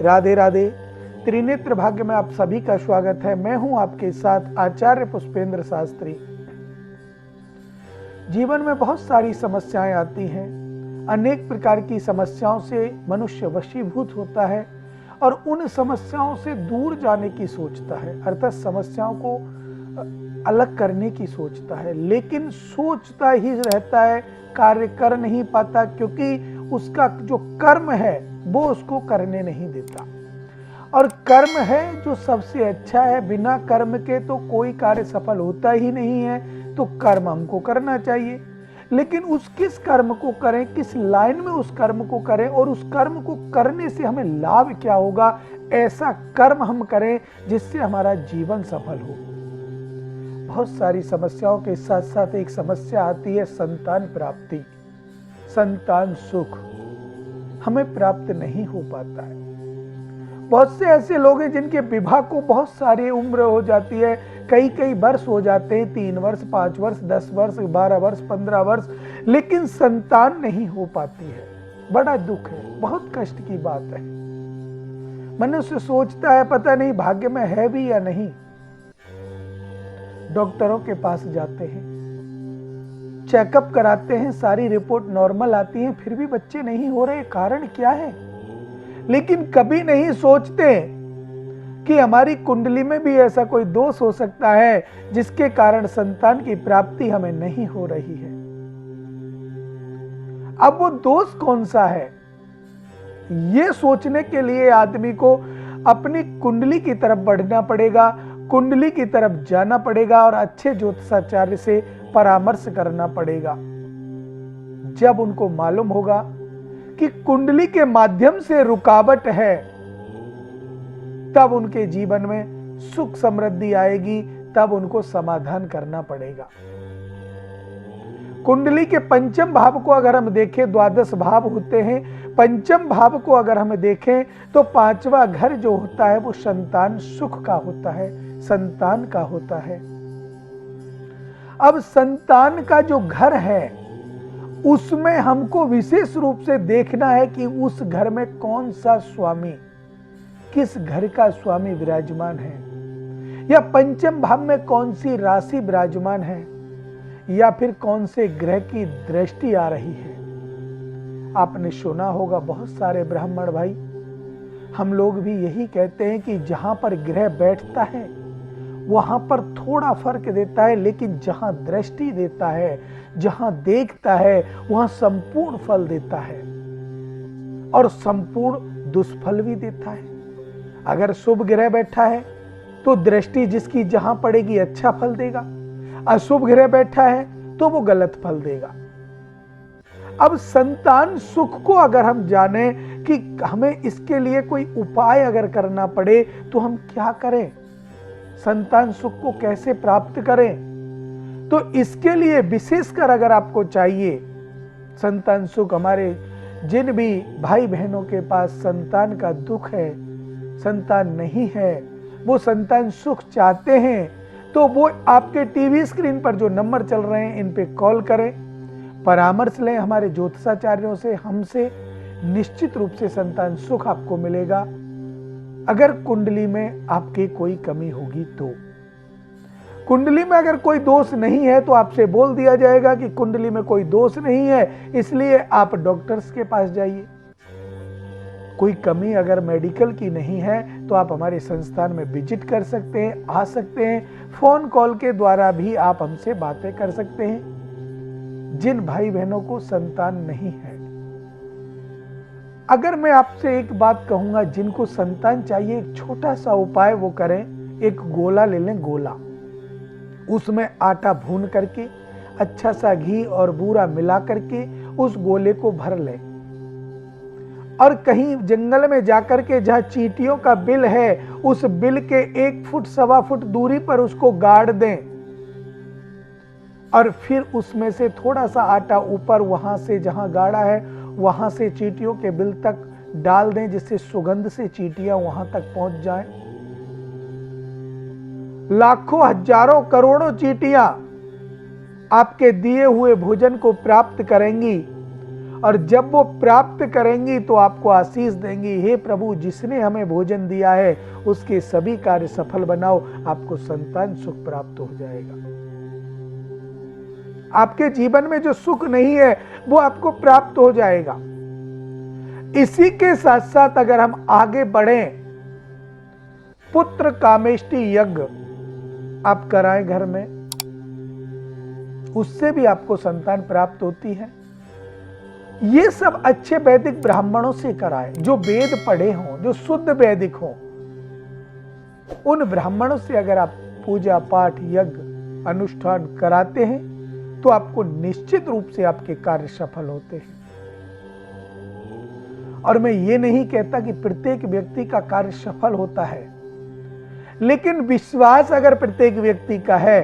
राधे राधे। त्रिनेत्र भाग्य में आप सभी का स्वागत है। मैं हूं आपके साथ आचार्य पुष्पेंद्र शास्त्री। जीवन में बहुत सारी समस्याएं आती हैं। अनेक प्रकार की समस्याओं से मनुष्य वशीभूत होता है और उन समस्याओं से दूर जाने की सोचता है, अर्थात समस्याओं को अलग करने की सोचता है, लेकिन सोचता ही रहता है, कार्य कर नहीं पाता, क्योंकि उसका जो कर्म है वो उसको करने नहीं देता। और कर्म है जो सबसे अच्छा है। बिना कर्म के तो कोई कार्य सफल होता ही नहीं है, तो कर्म हमको करना चाहिए। लेकिन उस किस कर्म को करें, किस लाइन में उस कर्म को करें और उस कर्म को करने से हमें लाभ क्या होगा, ऐसा कर्म हम करें जिससे हमारा जीवन सफल हो। बहुत सारी समस्याओं के साथ साथ एक समस्या आती है संतान प्राप्ति, संतान सुख हमें प्राप्त नहीं हो पाता है। बहुत से ऐसे लोग हैं जिनके विवाह को बहुत सारी उम्र हो जाती है, कई वर्ष हो जाते हैं, 3 वर्ष, 5 वर्ष, 10 वर्ष, 12 वर्ष, 15 वर्ष, लेकिन संतान नहीं हो पाती है। बड़ा दुख है, बहुत कष्ट की बात है। मनुष्य सोचता है पता नहीं भाग्य में है भी या नहीं। डॉक्टरों के पास जाते हैं, चेकअप कराते हैं, सारी रिपोर्ट नॉर्मल आती है, फिर भी बच्चे नहीं हो रहे। कारण क्या है? लेकिन कभी नहीं सोचते कि हमारी कुंडली में भी ऐसा कोई दोष हो सकता है जिसके कारण संतान की प्राप्ति हमें नहीं हो रही है। अब वो दोष कौन सा है, ये सोचने के लिए आदमी को अपनी कुंडली की तरफ बढ़ना पड़ेगा, कुंडली की तरफ जाना पड़ेगा और अच्छे ज्योतिषाचार्य से परामर्श करना पड़ेगा। जब उनको मालूम होगा कि कुंडली के माध्यम से रुकावट है, तब उनके जीवन में सुख समृद्धि आएगी, तब उनको समाधान करना पड़ेगा। कुंडली के पंचम भाव को अगर हम देखें, 12 भाव होते हैं, पंचम भाव को अगर हम देखें तो 5वां घर जो होता है वो संतान सुख का होता है, संतान का होता है। अब संतान का जो घर है उसमें हमको विशेष रूप से देखना है कि उस घर में कौन सा स्वामी, किस घर का स्वामी विराजमान है, या पंचम भाव में कौन सी राशि विराजमान है, या फिर कौन से ग्रह की दृष्टि आ रही है। आपने सुना होगा, बहुत सारे ब्राह्मण भाई, हम लोग भी यही कहते हैं कि जहां पर ग्रह बैठता है वहां पर थोड़ा फर्क देता है, लेकिन जहां दृष्टि देता है, जहां देखता है, वहां संपूर्ण फल देता है और संपूर्ण दुष्फल भी देता है। अगर शुभ ग्रह बैठा है तो दृष्टि जिसकी जहां पड़ेगी अच्छा फल देगा, अशुभ ग्रह बैठा है तो वो गलत फल देगा। अब संतान सुख को अगर हम जाने कि हमें इसके लिए कोई उपाय अगर करना पड़े तो हम क्या करें, संतान सुख को कैसे प्राप्त करें, तो इसके लिए विशेषकर अगर आपको चाहिए संतान सुख, हमारे जिन भी भाई बहनों के पास संतान का दुख है, संतान नहीं है, वो संतान सुख चाहते हैं, तो वो आपके टीवी स्क्रीन पर जो नंबर चल रहे हैं इन पे कॉल करें, परामर्श लें हमारे ज्योतिषाचार्यों से, हमसे। निश्चित रूप से संतान सुख आपको मिलेगा। अगर कुंडली में आपके कोई कमी होगी तो, कुंडली में अगर कोई दोष नहीं है तो आपसे बोल दिया जाएगा कि कुंडली में कोई दोष नहीं है, इसलिए आप डॉक्टर्स के पास जाइए। कोई कमी अगर मेडिकल की नहीं है तो आप हमारे संस्थान में विजिट कर सकते हैं, आ सकते हैं। फोन कॉल के द्वारा भी आप हमसे बातें कर सकते हैं। जिन भाई बहनों को संतान नहीं है, अगर मैं आपसे एक बात कहूंगा, जिनको संतान चाहिए, एक छोटा सा उपाय वो करें। एक गोला ले लें, गोला, उसमें आटा भून करके अच्छा सा घी और बूरा मिला करके उस गोले को भर लें और कहीं जंगल में जाकर के जहां चींटियों का बिल है, उस बिल के 1 फुट 1.25 फुट दूरी पर उसको गाड़ दें और फिर उसमें से थोड़ा सा आटा ऊपर, वहां से जहां गाड़ा है वहां से चींटियों के बिल तक डाल दें, जिससे सुगंध से चींटियां वहां तक पहुंच जाएं। लाखों, हजारों, करोड़ों चींटियां आपके दिए हुए भोजन को प्राप्त करेंगी और जब वो प्राप्त करेंगी तो आपको आशीष देंगी, हे प्रभु जिसने हमें भोजन दिया है उसके सभी कार्य सफल बनाओ, आपको संतान सुख प्राप्त हो जाएगा। आपके जीवन में जो सुख नहीं है वो आपको प्राप्त हो जाएगा। इसी के साथ साथ अगर हम आगे बढ़ें, पुत्र कामेष्टि यज्ञ आप कराएं घर में, उससे भी आपको संतान प्राप्त होती है। ये सब अच्छे वैदिक ब्राह्मणों से कराएं, जो वेद पढ़े हों, जो शुद्ध वैदिक हों। उन ब्राह्मणों से अगर आप पूजा पाठ यज्ञ अनुष्ठान कराते हैं तो आपको निश्चित रूप से आपके कार्य सफल होते हैं। और मैं ये नहीं कहता कि प्रत्येक व्यक्ति का कार्य सफल होता है, लेकिन विश्वास अगर प्रत्येक व्यक्ति का है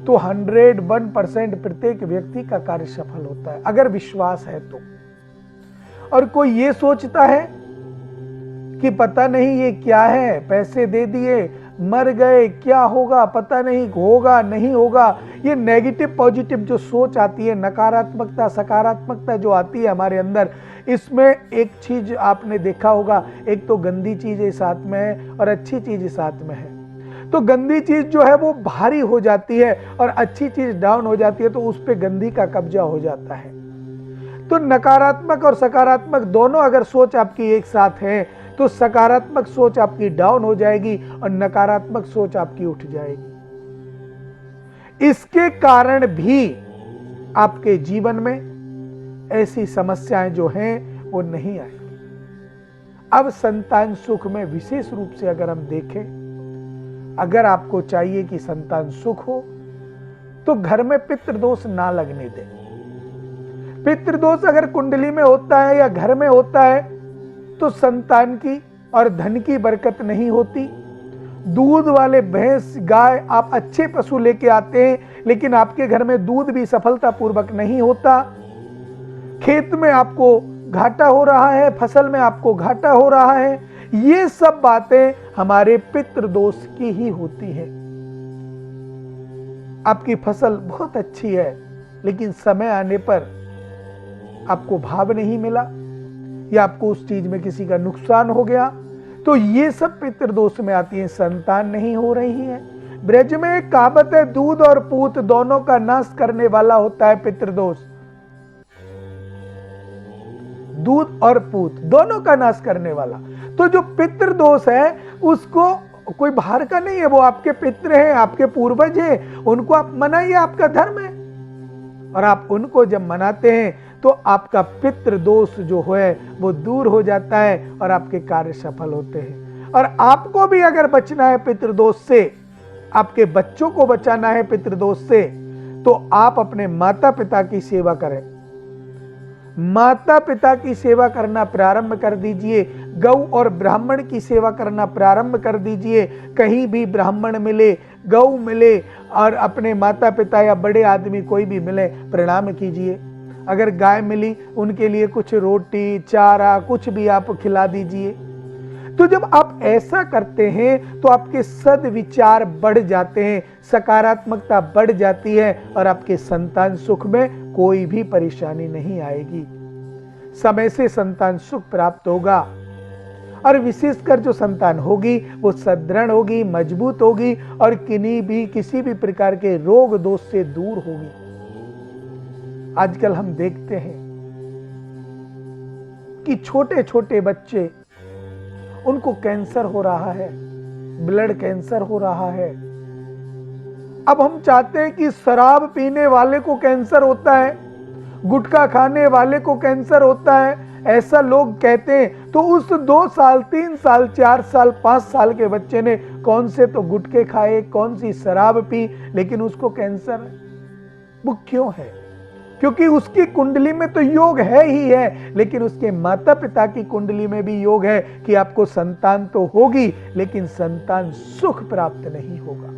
तो 101% प्रत्येक व्यक्ति का कार्य सफल होता है, अगर विश्वास है तो। और कोई ये सोचता है कि पता नहीं ये क्या है, पैसे दे दिए मर गए, क्या होगा पता नहीं, होगा नहीं होगा, ये नेगेटिव पॉजिटिव जो सोच आती है, नकारात्मकता सकारात्मकता जो आती है हमारे अंदर, इसमें एक चीज आपने देखा होगा, एक तो गंदी चीजें साथ में है और अच्छी चीजें साथ में है। तो गंदी चीज जो है वो भारी हो जाती है और अच्छी चीज डाउन हो जाती है, तो उस पे गंदी का कब्जा हो जाता है। तो नकारात्मक और सकारात्मक दोनों अगर सोच आपकी एक साथ है तो सकारात्मक सोच आपकी डाउन हो जाएगी और नकारात्मक सोच आपकी उठ जाएगी। इसके कारण भी आपके जीवन में ऐसी समस्याएं जो हैं वो नहीं आएगी। अब संतान सुख में विशेष रूप से अगर हम देखें, अगर आपको चाहिए कि संतान सुख हो तो घर में पितृदोष ना लगने दें। पितृदोष अगर कुंडली में होता है या घर में होता है तो संतान की और धन की बरकत नहीं होती। दूध वाले भैंस गाय आप अच्छे पशु लेके आते हैं, लेकिन आपके घर में दूध भी सफलतापूर्वक नहीं होता। खेत में आपको घाटा हो रहा है, फसल में आपको घाटा हो रहा है। ये सब बातें हमारे पितृदोष की ही होती है। आपकी फसल बहुत अच्छी है, लेकिन समय आने पर आपको भाव नहीं मिला या आपको उस चीज में किसी का नुकसान हो गया, तो ये सब पितृदोष में आती है, संतान नहीं हो रही है। ब्रज में एक कहावत है, दूध और पूत दोनों का नाश करने वाला होता है पितृदोष। दूध और पूत दोनों का नाश करने वाला। तो जो पितृदोष है उसको कोई बाहर का नहीं है, वो आपके पितृ हैं, आपके पूर्वज हैं, उनको आप मनाइए, आपका धर्म है। और आप उनको जब मनाते हैं तो आपका पितृ दोष जो है वो दूर हो जाता है और आपके कार्य सफल होते हैं। और आपको भी अगर बचना है पितृदोष से, आपके बच्चों को बचाना है पितृदोष से, तो आप अपने माता पिता की सेवा करें। माता पिता की सेवा करना प्रारंभ कर दीजिए। गौ और ब्राह्मण की सेवा करना प्रारंभ कर दीजिए। कहीं भी ब्राह्मण मिले, गौ मिले और अपने माता पिता या बड़े आदमी कोई भी मिले, प्रणाम कीजिए। अगर गाय मिली उनके लिए कुछ रोटी चारा कुछ भी आप खिला दीजिए। तो जब आप ऐसा करते हैं तो आपके सद्विचार बढ़ जाते हैं, सकारात्मकता बढ़ जाती है और आपके संतान सुख में कोई भी परेशानी नहीं आएगी। समय से संतान सुख प्राप्त होगा और विशेषकर जो संतान होगी वो सदृढ़ होगी, मजबूत होगी और किसी भी प्रकार के रोग दोष से दूर होगी। आजकल हम देखते हैं कि छोटे छोटे बच्चे, उनको कैंसर हो रहा है, ब्लड कैंसर हो रहा है। अब हम चाहते हैं कि शराब पीने वाले को कैंसर होता है, गुटखा खाने वाले को कैंसर होता है, ऐसा लोग कहते हैं। तो उस 2 साल 3 साल 4 साल 5 साल के बच्चे ने कौन से तो गुटखे खाए, कौन सी शराब पी, लेकिन उसको कैंसर है। वो क्यों है? क्योंकि उसकी कुंडली में तो योग है ही है, लेकिन उसके माता पिता की कुंडली में भी योग है कि आपको संतान तो होगी लेकिन संतान सुख प्राप्त नहीं होगा।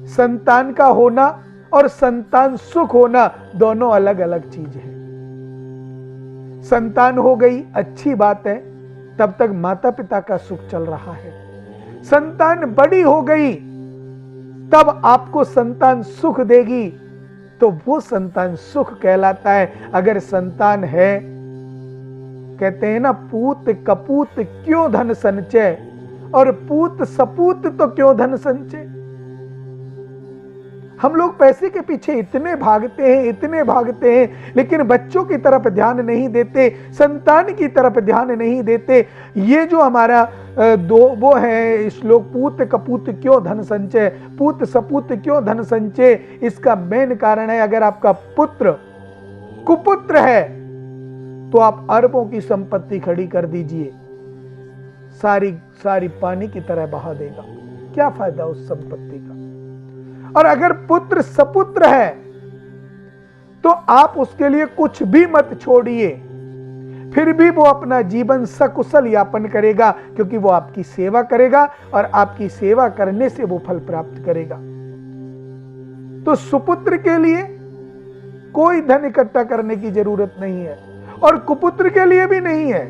संतान का होना और संतान सुख होना दोनों अलग अलग चीज है। संतान हो गई अच्छी बात है, तब तक माता पिता का सुख चल रहा है। संतान बड़ी हो गई तब आपको संतान सुख देगी, तो वो संतान सुख कहलाता है। अगर संतान है, कहते हैं ना, पूत कपूत क्यों धन संचय, और पूत सपूत तो क्यों धन संचय। हम लोग पैसे के पीछे इतने भागते हैं, लेकिन बच्चों की तरफ ध्यान नहीं देते, संतान की तरफ ध्यान नहीं देते। ये जो हमारा वो है श्लोक, पूत कपूत क्यों धन संचय, पूत सपूत क्यों धन संचय, इसका मेन कारण है, अगर आपका पुत्र कुपुत्र है तो आप अरबों की संपत्ति खड़ी कर दीजिए, सारी पानी की तरह बहा देगा, क्या फायदा उस संपत्ति का। और अगर पुत्र सपुत्र है तो आप उसके लिए कुछ भी मत छोड़िए, फिर भी वो अपना जीवन सकुशल यापन करेगा, क्योंकि वो आपकी सेवा करेगा और आपकी सेवा करने से वो फल प्राप्त करेगा। तो सुपुत्र के लिए कोई धन इकट्ठा करने की जरूरत नहीं है, और कुपुत्र के लिए भी नहीं है।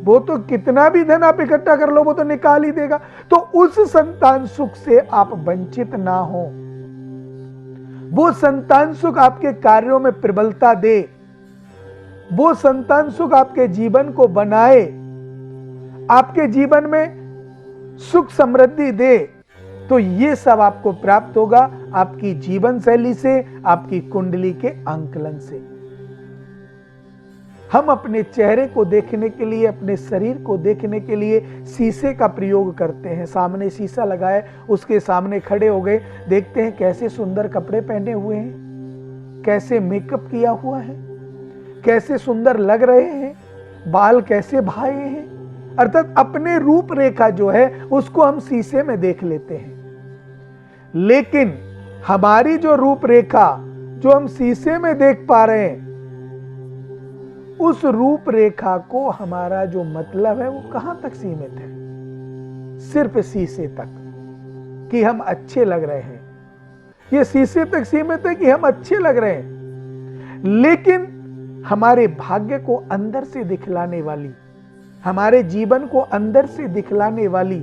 वो तो कितना भी धन आप इकट्ठा कर लो, वो तो निकाल ही देगा। तो उस संतान सुख से आप वंचित ना हो। वो संतान सुख आपके कार्यों में प्रबलता दे, वो संतान सुख आपके जीवन को बनाए, आपके जीवन में सुख समृद्धि दे। तो ये सब आपको प्राप्त होगा आपकी जीवन शैली से, आपकी कुंडली के आंकलन से। हम अपने चेहरे को देखने के लिए, अपने शरीर को देखने के लिए शीशे का प्रयोग करते हैं। सामने शीशा लगाए, उसके सामने खड़े हो गए, देखते हैं कैसे सुंदर कपड़े पहने हुए हैं, कैसे मेकअप किया हुआ है, कैसे सुंदर लग रहे हैं, बाल कैसे भाए हैं। अर्थात अपने रूप रेखा जो है उसको हम शीशे में देख लेते हैं। लेकिन हमारी जो रूप रेखा जो हम शीशे में देख पा रहे हैं, उस रूप रेखा को हमारा जो मतलब है वो कहां तक सीमित है? सिर्फ शीशे तक कि हम अच्छे लग रहे हैं। ये शीशे तक सीमित है कि हम अच्छे लग रहे हैं, लेकिन हमारे भाग्य को अंदर से दिखलाने वाली, हमारे जीवन को अंदर से दिखलाने वाली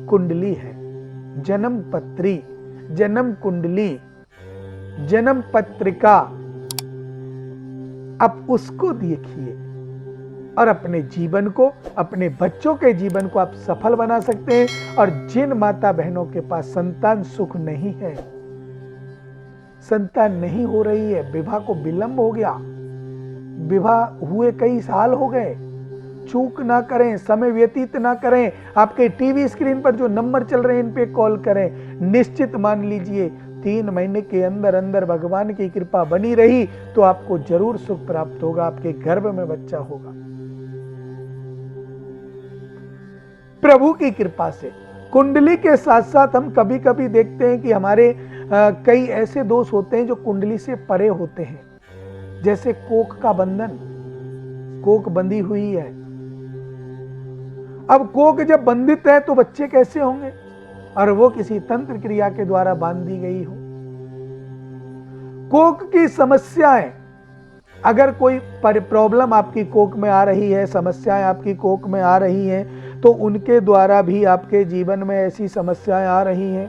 कुंडली है, जन्म पत्री, जन्म कुंडली, जन्म पत्रिका। आप उसको देखिए और अपने जीवन को, अपने बच्चों के जीवन को आप सफल बना सकते हैं। और जिन माता बहनों के पास संतान सुख नहीं है, संतान नहीं हो रही है, विवाह को विलंब हो गया, विवाह हुए कई साल हो गए, चूक ना करें, समय व्यतीत ना करें। आपके टीवी स्क्रीन पर जो नंबर चल रहे हैं इन पे कॉल करें। निश्चित मान लीजिए 3 महीने के अंदर अंदर भगवान की कृपा बनी रही तो आपको जरूर सुख प्राप्त होगा, आपके गर्भ में बच्चा होगा प्रभु की कृपा से। कुंडली के साथ साथ हम कभी कभी देखते हैं कि हमारे कई ऐसे दोष होते हैं जो कुंडली से परे होते हैं, जैसे कोक का बंधन, कोक बंधी हुई है। अब कोक जब बंधित है तो बच्चे कैसे होंगे? और वो किसी तंत्र क्रिया के द्वारा बांध दी गई हो। कोक की समस्याएं, अगर कोई प्रॉब्लम आपकी कोक में आ रही है, समस्याएं आपकी कोक में आ रही हैं, तो उनके द्वारा भी आपके जीवन में ऐसी समस्याएं आ रही हैं।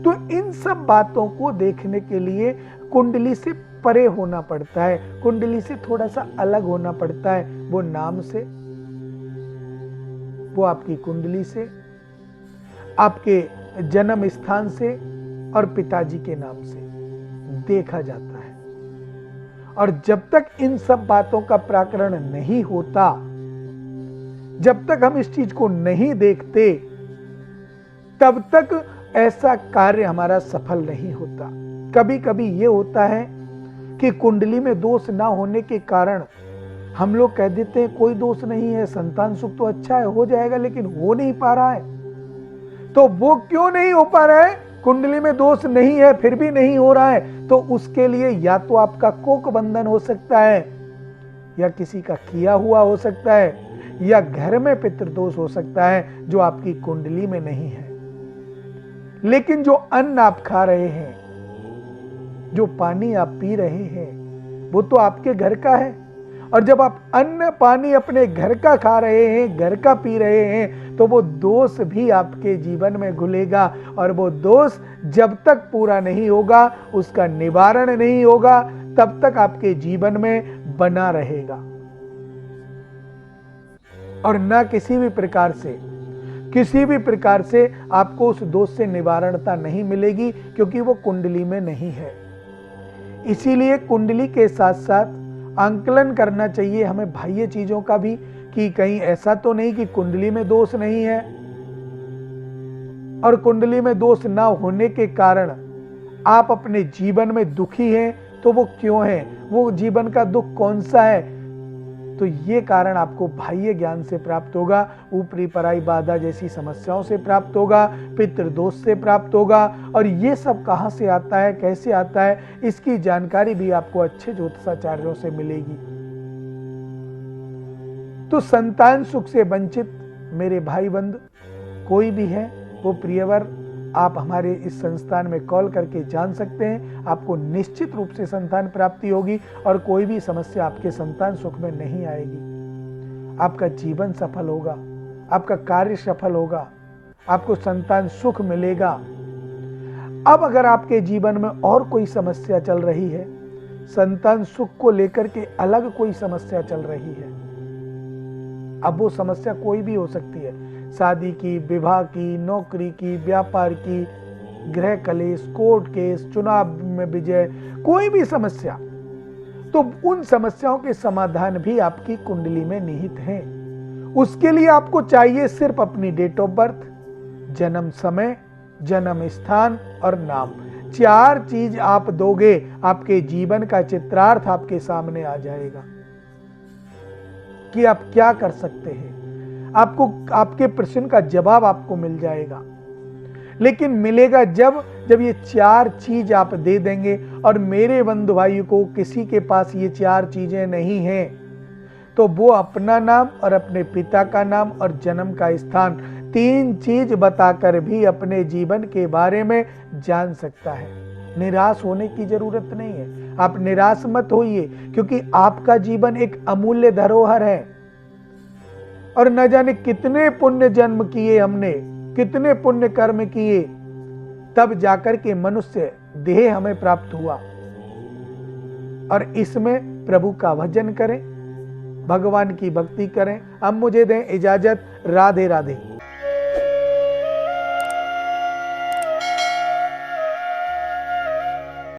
तो इन सब बातों को देखने के लिए कुंडली से परे होना पड़ता है, कुंडली से थोड़ा सा अलग होना पड़ता है। वो नाम से, वो आपकी कुंडली से, आपके जन्म स्थान से और पिताजी के नाम से देखा जाता है। और जब तक इन सब बातों का प्राकरण नहीं होता, जब तक हम इस चीज को नहीं देखते, तब तक ऐसा कार्य हमारा सफल नहीं होता। कभी कभी ये होता है कि कुंडली में दोष ना होने के कारण हम लोग कह देते हैं कोई दोष नहीं है, संतान सुख तो अच्छा है, हो जाएगा, लेकिन हो नहीं पा रहा है। तो वो क्यों नहीं हो पा रहा है? कुंडली में दोष नहीं है फिर भी नहीं हो रहा है, तो उसके लिए या तो आपका कोक बंधन हो सकता है, या किसी का किया हुआ हो सकता है, या घर में पितृदोष हो सकता है जो आपकी कुंडली में नहीं है। लेकिन जो अन्न आप खा रहे हैं, जो पानी आप पी रहे हैं, वो तो आपके घर का है, और जब आप अन्न पानी अपने घर का खा रहे हैं, घर का पी रहे हैं, तो वो दोष भी आपके जीवन में घुलेगा और वो दोष जब तक पूरा नहीं होगा, उसका निवारण नहीं होगा, तब तक आपके जीवन में बना रहेगा और ना किसी भी प्रकार से आपको उस दोष से निवारणता नहीं मिलेगी, क्योंकि वो कुंडली में नहीं है। इसीलिए कुंडली के साथ साथ आंकलन करना चाहिए हमें बाह्य चीजों का भी, कि कहीं ऐसा तो नहीं कि कुंडली में दोष नहीं है, और कुंडली में दोष ना होने के कारण आप अपने जीवन में दुखी हैं, तो वो क्यों है, वो जीवन का दुख कौन सा है। तो ये कारण आपको बाह्य ज्ञान से प्राप्त होगा, ऊपरी पराई बाधा जैसी समस्याओं से प्राप्त होगा, पितृदोष से प्राप्त होगा। और ये सब कहां से आता है, कैसे आता है, इसकी जानकारी भी आपको अच्छे ज्योतिषाचार्यों से मिलेगी। तो संतान सुख से वंचित मेरे भाई बंधु कोई भी है, वो प्रियवर आप हमारे इस संस्थान में कॉल करके जान सकते हैं। आपको निश्चित रूप से संतान प्राप्ति होगी और कोई भी समस्या आपके संतान सुख में नहीं आएगी। आपका जीवन सफल होगा, आपका कार्य सफल होगा, आपको संतान सुख मिलेगा। अब अगर आपके जीवन में और कोई समस्या चल रही है, संतान सुख को लेकर के अलग कोई समस्या चल रही है, अब वो समस्या कोई भी हो सकती है, शादी की, विवाह की, नौकरी की, व्यापार की, गृह कलेश, कोर्ट केस, चुनाव में विजय, कोई भी समस्या, तो उन समस्याओं के समाधान भी आपकी कुंडली में निहित हैं। उसके लिए आपको चाहिए सिर्फ अपनी डेट ऑफ बर्थ, जन्म समय, जन्म स्थान और नाम। 4 चीज आप दोगे, आपके जीवन का चित्रार्थ आपके सामने आ जाएगा कि आप क्या कर सकते हैं। आपको आपके प्रश्न का जवाब आपको मिल जाएगा, लेकिन मिलेगा जब ये 4 चीज आप दे देंगे। और मेरे बंधु भाई को किसी के पास ये 4 चीजें नहीं हैं, तो वो अपना नाम और अपने पिता का नाम और जन्म का स्थान 3 चीज बताकर भी अपने जीवन के बारे में जान सकता है। निराश होने की जरूरत नहीं है, आप निराश मत होइए, क्योंकि आपका जीवन एक अमूल्य धरोहर है और न जाने कितने पुण्य जन्म किए हमने, कितने पुण्य कर्म किए, तब जाकर के मनुष्य देह हमें प्राप्त हुआ। और इसमें प्रभु का भजन करें, भगवान की भक्ति करें। अब मुझे दें इजाजत। राधे राधे।